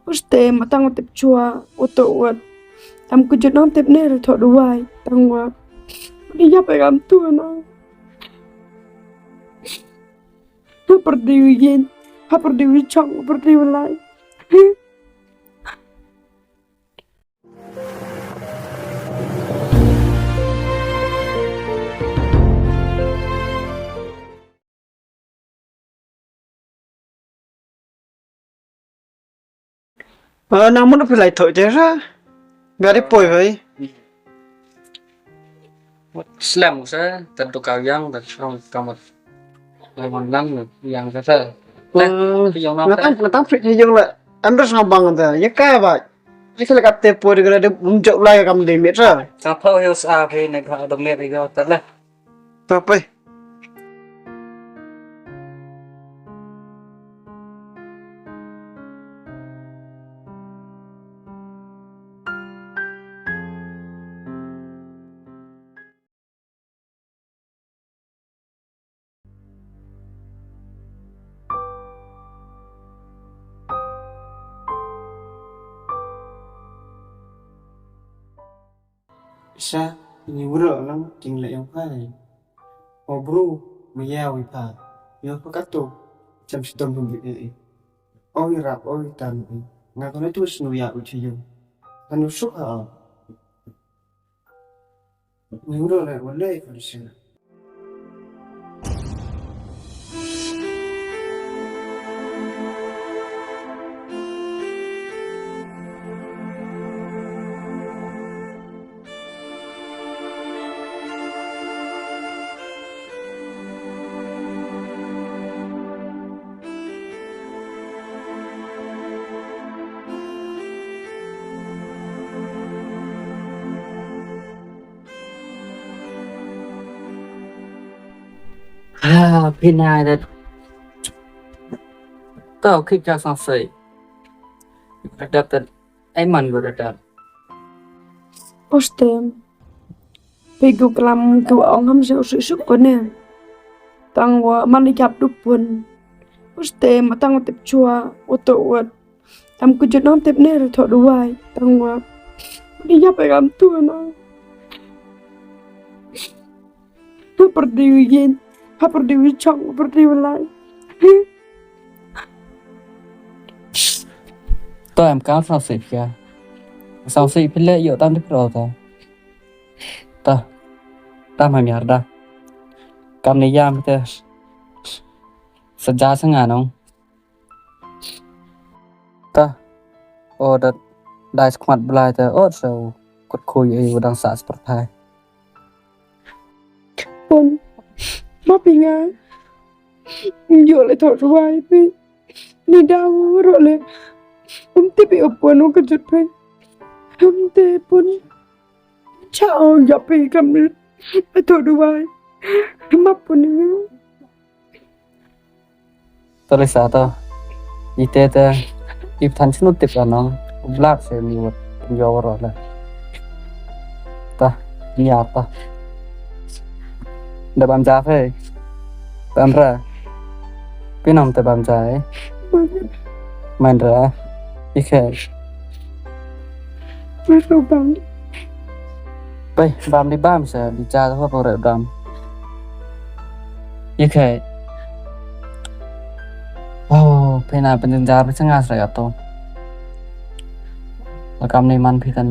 Uste matang tip chua uto wat. Am kujut nam tip ner thot duai tangwa. Dia pegam tu na. Perdiwi yen, perdiwi chong, perdiwi lai. Namun apa lagi thổi chứ ra, gak ada poi vậy. Slam saya tentu yang dan orang kamar lemon lang yang saya Natang fit ni jeng lah, anda sama banget ya, ya kaya pak. Ini kalau kata poi dengan ada muncul lagi kamu demi ra. sampai harus apa ini kalau ada mer itu tak lah. Apa? Sa ini bro lang tinggal yang kai. Bro, meyau ipa. Yo pakato. Jam sitom pun ini. Rap, tan. Ngaku tu senuya uci yo. Anu suka. Ini bro lah, walai kalau sih. Bên này là tao khi cho sang sợi đặt đặt IMon vừa đặt Uste. Pegu kelam ke ong ham se usuk ko ne. Tangwa mani jap dupun. Uste matang tip chua uto wat. Am kujut nam tip ner thot duai tangwa. Dia pegam tu na. Perdiwi yen, perdiwi chong, perdiwi lai. tôi em cáo sao sợi kia sao sợi phía lệ yếu tam được rồi ta mà nhar da cầm này yam thế sejak sangat nong ta dat dai squat belai ta so kut khui ai udang sa seperti Pun, ma pinga. Yo le thot duai pe. Ni daw ro le. Te bị opon o kejut pe. Te pun. Chao ya pe kam le thot duai. Ma pun ni. tulis atau ite ta ip than chnut tip anong blak se mi wat jawar la ta nya ta da bam ja phê bam ra pinom ta bam ja ấy man ra ikhe Ro bang. bay bam đi bam se đi cha ho po re dam ikhe pena penjenjar cengas ra to kam ni man phitan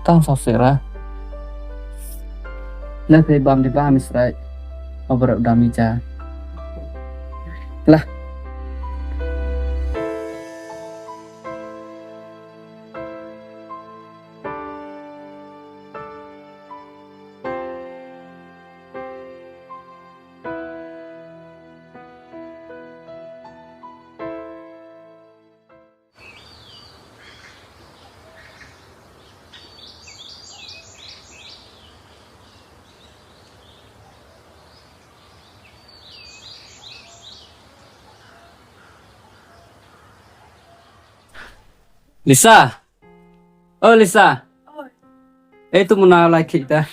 tang so se ra la pe bam di bam israi over dam ni cha lah Lisa. Oh Lisa. Itu muna like kita.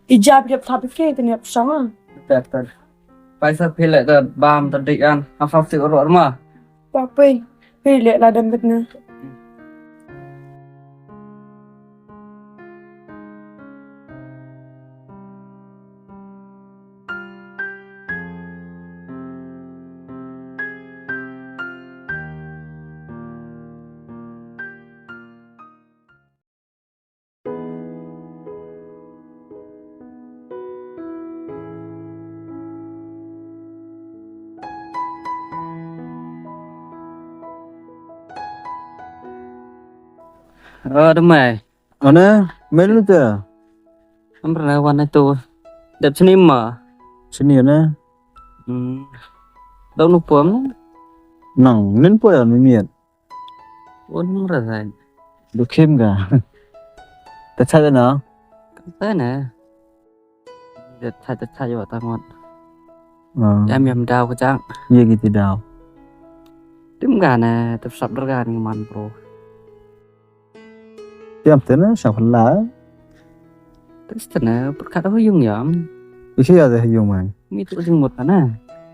Ijab dia tapi ke tu ni sama. Betul. Paisa pilih tu bam tadi kan. Apa sih orang mah? Papai. Pilih lah dan betul. Demai. Ana, melu tu. Amra wan itu. Dap sini mah. Sini ana. Đâu nu puam. Nang, nen po ya miet. Un ra sai. Du kim ga. Ta cha na. Thế nè. Để thay vào ta ngon. Ờ, Em đau cái trang. ye gitu daw. Tim gà nè, tập sập đỡ gà nhưng man bro. Tiam tena sang phala. Terus nè, bất khả đâu dùng nhảm. Isi ya de yung man. Mi tụi dùng một nè.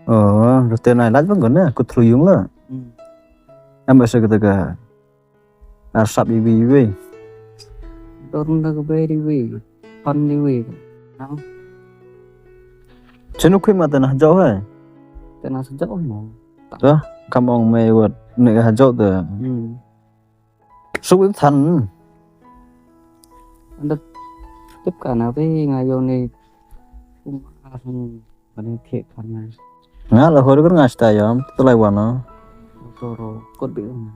Rồi tên này lát vẫn còn nè, cút thử yung la. Em bây giờ cái cái sập bi. Đôn ra cái bê đi vì. Con đi vì. Đâu? Chenu khuyên mà tên là dấu hay. Tên nào sẽ dẫu mà. Đó, come on mày vật nè hạt dấu từ. Súc ít thành. Anh tiếp cả nào với ngày vô này. Cũng không. Bạn thiệt con này. Ngã là hồi đó có ngã stay yam, tôi lại vào nó. Rồi, cốt biểu mà.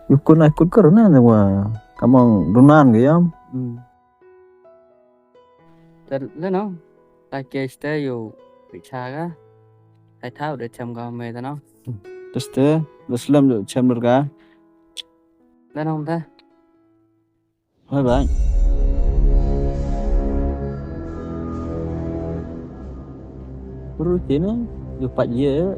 Yukun ay kut karo na wa. Kamang dunan gayam. Tên lên không? Ta kê stay vô bị xa á. Tay tháo để chăm gò mê ta nó. Teste, Islam do chamber ga. Lên không ta? Bye bye. Rutin, yo pa ye.